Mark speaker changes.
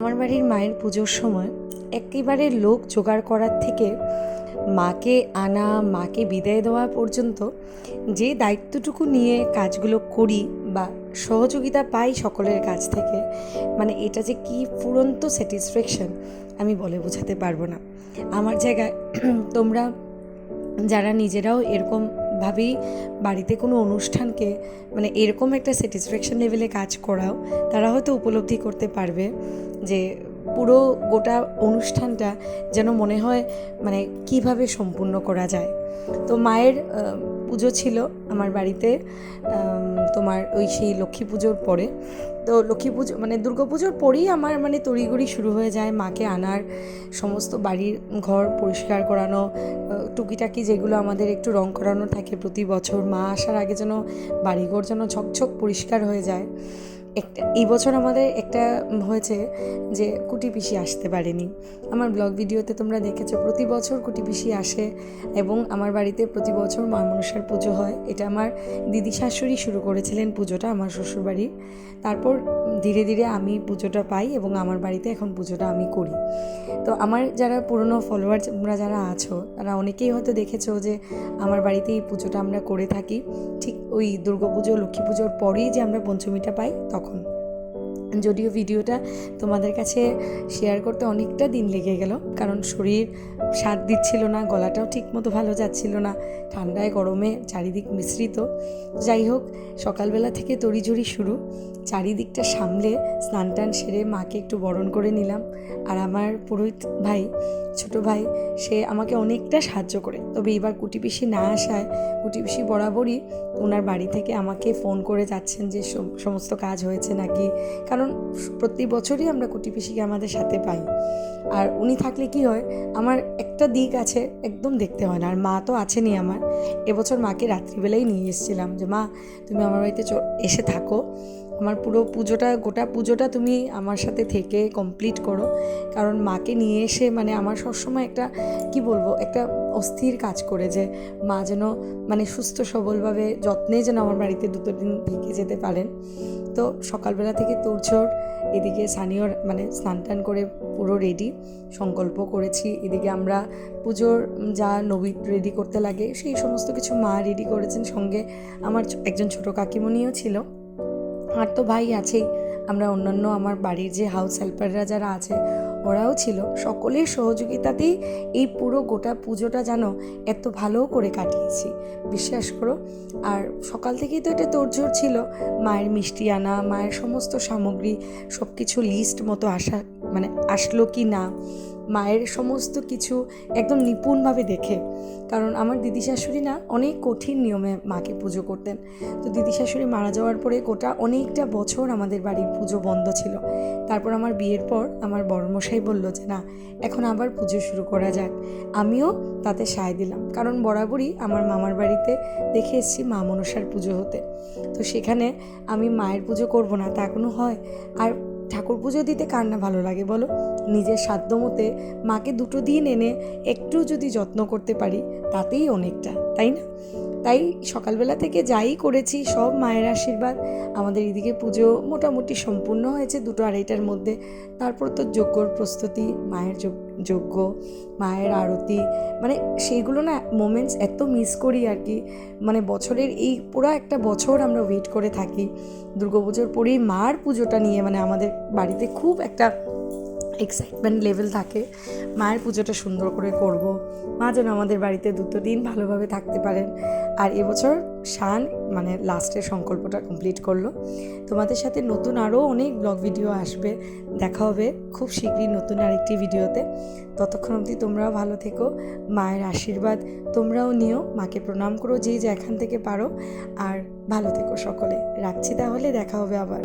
Speaker 1: মামার বাড়ির মায়ের পুজোর সময় একেবারে লোক জোগাড় করার থেকে মাকে আনা, মাকে বিদায় দেওয়া পর্যন্ত যে দায়িত্বটুকু নিয়ে কাজগুলো করি বা সহযোগিতা পাই সকলের কাছ থেকে, মানে এটা যে কি ফুরন্ত স্যাটিসফ্যাকশন আমি বলে বোঝাতে পারবো না। আমার জায়গায় তোমরা যারা নিজেরাও এরকমভাবেই বাড়িতে কোনো অনুষ্ঠানকে মানে এরকম একটা স্যাটিসফ্যাকশন লেভেলে কাজ করাও, তারা হয়তো উপলব্ধি করতে পারবে যে পুরো গোটা অনুষ্ঠানটা যেন মনে হয় মানে কিভাবে সম্পূর্ণ করা যায়। তো মায়ের পুজো ছিল আমার বাড়িতে তোমার ওই সেই লক্ষ্মী পুজোর পরে। তো লক্ষ্মী পুজো মানে দুর্গা পুজোর পরেই আমার মানে তড়িঘড়ি শুরু হয়ে যায় মাকে আনার, সমস্ত বাড়ির ঘর পরিষ্কার করানো, টুকিটাকি যেগুলো আমাদের একটু রং করানো থাকে প্রতি বছর, মা আসার আগে যেন বাড়িঘর যেন ঝকঝক পরিষ্কার হয়ে যায়। এই বছর আমাদের একটা হয়েছে যে কুটি পিসি আসতে পারেনি। আমার ব্লগ ভিডিওতে তোমরা দেখেছো প্রতি বছর কুটি পিসি আসে এবং আমার বাড়িতে প্রতি বছর মা মনসার পুজো হয়। এটা আমার দিদি শাশুড়ি শুরু করেছিলেন পুজোটা আমার শ্বশুরবাড়ির, তারপর ধীরে ধীরে আমি পুজোটা পাই এবং আমার বাড়িতে এখন পুজোটা আমি করি। তো আমার যারা পুরনো ফলোয়ার তোমরা যারা আছো তারা অনেকেই হয়তো দেখেছো যে আমার বাড়িতে এই পুজোটা আমরা করে থাকি ঠিক ওই দুর্গাপুজো লক্ষ্মী পুজোর পরেই যে আমরা পঞ্চমীটা পাই তখন। যদিও ভিডিওটা তোমাদের কাছে শেয়ার করতে অনেকটা দিন লেগে গেল, কারণ শরীর সাথ দিচ্ছিল না, গলাটাও ঠিকমতো ভালো যাচ্ছিল না, ঠান্ডায় গরমে চারিদিক মিশ্রিত। যাই হোক, সকালবেলা থেকে তড়িঝড়ি শুরু, চারিদিকটা সামলে স্নান টান সেরে মাকে একটু বরণ করে নিলাম। আর আমার পুরোহিত ভাই, ছোট ভাই, সে আমাকে অনেকটা সাহায্য করে। তবে এবার কুটি পিসি না আসায় কুটি পিসি বরাবরই ওনার বাড়ি থেকে আমাকে ফোন করে যাচ্ছেন যে সমস্ত কাজ হয়েছে নাকি, কারণ প্রতি বছরই আমরা কুটি পিসিকে আমাদের সাথে পাই। আর উনি থাকলে কি হয়, আমার একটা দিক আছে একদম দেখতে হয় না। আর মা তো আছেনই আমার। এবছর মাকে রাত্রিবেলাই নিয়ে এসেছিলাম যে মা তুমি আমার বাড়িতে এসে থাকো, আমার পুরো পুজোটা গোটা পুজোটা তুমি আমার সাথে থেকে কমপ্লিট করো। কারণ মাকে নিয়ে এসে মানে আমার সবসময় একটা কি বলবো একটা অস্থির কাজ করে যে মা যেন মানে সুস্থ সবলভাবে যত্নে যেন আমার বাড়িতে 2 দিন থেকে যেতে পারেন। তো সকালবেলা থেকে তোড়জোড়, এদিকে সানিও মানে স্নান টান করে পুরো রেডি, সংকল্প করেছি। এদিকে আমরা পুজোর যা নবীন রেডি করতে লাগে সেই সমস্ত কিছু মা রেডি করেছেন, সঙ্গে আমার একজন ছোটো কাকিমণিও ছিল, আর তো ভাই আছেই। আমরা অন্যান্য আমার বাড়ির যে হাউস হেল্পাররা যারা আছে ওরাও ছিল, সকলের সহযোগিতাতেই এই পুরো গোটা পুজোটা যেন এত ভালো করে কাটিয়েছি, বিশ্বাস করো। আর সকাল থেকেই তো এটা তোড়জোড় ছিল, মায়ের মিষ্টি আনা, মায়ের সমস্ত সামগ্রী সব কিছু লিস্ট মতো আসলো কি না, মায়ের সমস্ত কিছু একদম নিপুণভাবে দেখে। কারণ আমার দিদি শাশুড়ি না অনেক কঠিন নিয়মে মাকে পুজো করতেন। তো দিদি শাশুড়ি মারা যাওয়ার পরে গোটা অনেকটা বছর আমাদের বাড়ির পুজো বন্ধ ছিল। তারপর আমার বিয়ের পর আমার বড়মশাই বলল যে না, এখন আবার পুজো শুরু করা যাক। আমিও তাতে সায় দিলাম, কারণ বরাবরই আমার মামার বাড়িতে দেখে এসেছি মা মনসার পুজো হতে। তো সেখানে আমি মায়ের পুজো করব না তা কোনো হয়? আর ঠাকুর পুজো দিতে কার না ভালো লাগে বলো? নিজের সাধ্য মতে মাকে 2 দিন এনে একটু যদি যত্ন করতে পারি তাতেই অনেকটা, তাই না? তাই সকালবেলা থেকে যাই করেছি সব মায়ের আশীর্বাদ। আমাদের এদিকে পুজো মোটামুটি সম্পূর্ণ হয়েছে 2-2:30টার মধ্যে। তারপর তো যজ্ঞর প্রস্তুতি, মায়ের যজ্ঞ, মায়ের আরতি, মানে সেইগুলো না মোমেন্টস এত মিস করি আর কি। মানে বছরের এই পুরো একটা বছর আমরা ওয়েট করে থাকি দুর্গাপুজোর পরেই মার পুজোটা নিয়ে, মানে আমাদের বাড়িতে খুব একটা এক্সাইটমেন্ট লেভেল থাকে মায়ের পুজোটা সুন্দর করে করব, মা যেন আমাদের বাড়িতে 2 দিন ভালোভাবে থাকতে পারেন। আর এবছর শান মানে লাস্টের সংকল্পটা কমপ্লিট করলো। তোমাদের সাথে নতুন আরও অনেক ব্লগ ভিডিও আসবে, দেখা হবে খুব শীঘ্রই নতুন আরেকটি ভিডিওতে। ততক্ষণ অবধি তোমরাও ভালো থেকো, মায়ের আশীর্বাদ তোমরাও নিও, মাকে প্রণাম করো যে যেখান থেকে পারো, আর ভালো থেকো সকলে। রাখছি তাহলে, দেখা হবে আবার।